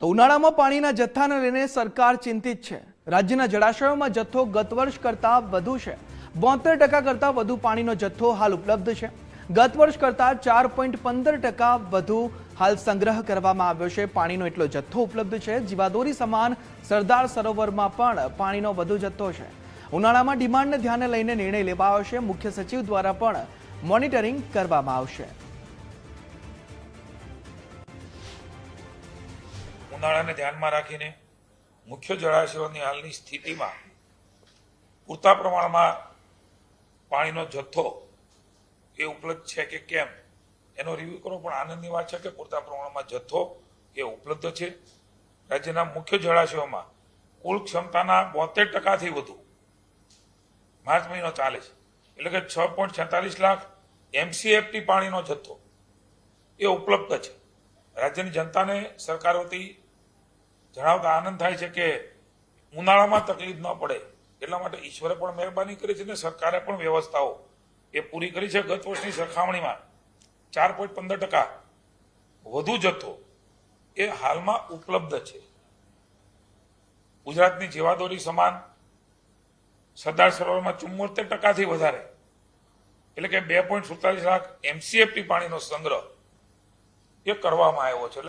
તો ઉનાળામાં પાણીના જથ્થાને લઈને સરકાર ચિંતિત છે। રાજ્યના જળાશયોમાં જથ્થો ગત વર્ષ કરતાં વધુ છે। 72% કરતાં વધુ પાણીનો જથ્થો હાલ ઉપલબ્ધ છે। ગત વર્ષ કરતાં 4.15% વધુ હાલ સંગ્રહ કરવામાં આવ્યો છે। પાણીનો એટલો જથ્થો ઉપલબ્ધ છે। જીવાદોરી સમાન સરદાર સરોવરમાં પણ પાણીનો વધુ જથ્થો છે। ઉનાળામાં ડિમાન્ડને ધ્યાને લઈને નિર્ણય લેવાયો છે। મુખ્ય સચિવ દ્વારા પણ મોનિટરિંગ કરવામાં આવશે। ઉનાળાને ધ્યાનમાં રાખીને મુખ્ય જળાશયોની હાલની સ્થિતિમાં પૂરતા પ્રમાણમાં પાણીનો જથ્થો એ ઉપલબ્ધ છે કે કેમ એનો રિવ્યુ કરો। પણ આનંદની વાત છે કે પૂરતા પ્રમાણમાં જથ્થો એ ઉપલબ્ધ છે। રાજ્યના મુખ્ય જળાશયોમાં કુલ ક્ષમતાના 72%થી વધુ માર્ચ મહિનો ચાલે છે, એટલે કે 6.46 લાખ MCFT પાણીનો જથ્થો એ ઉપલબ્ધ છે। રાજ્યની જનતાને સરકાર વતી જણાવતા આનંદ થાય છે કે ઉનાળામાં તકલીફ ન પડે એટલા માટે ઈશ્વરે પણ મહેરબાની કરી છે અને સરકારે પણ વ્યવસ્થાઓ એ પૂરી કરી છે। ગત વર્ષની સરખામણીમાં 4.15% વધુ જથ્થો એ હાલમાં ઉપલબ્ધ છે। ગુજરાતની જીવાદોરી સમાન સરદાર સરોવરમાં 74%થી વધારે, એટલે કે 2.47 લાખ MCFT પાણીનો સંગ્રહ એ કરવામાં આવ્યો છે।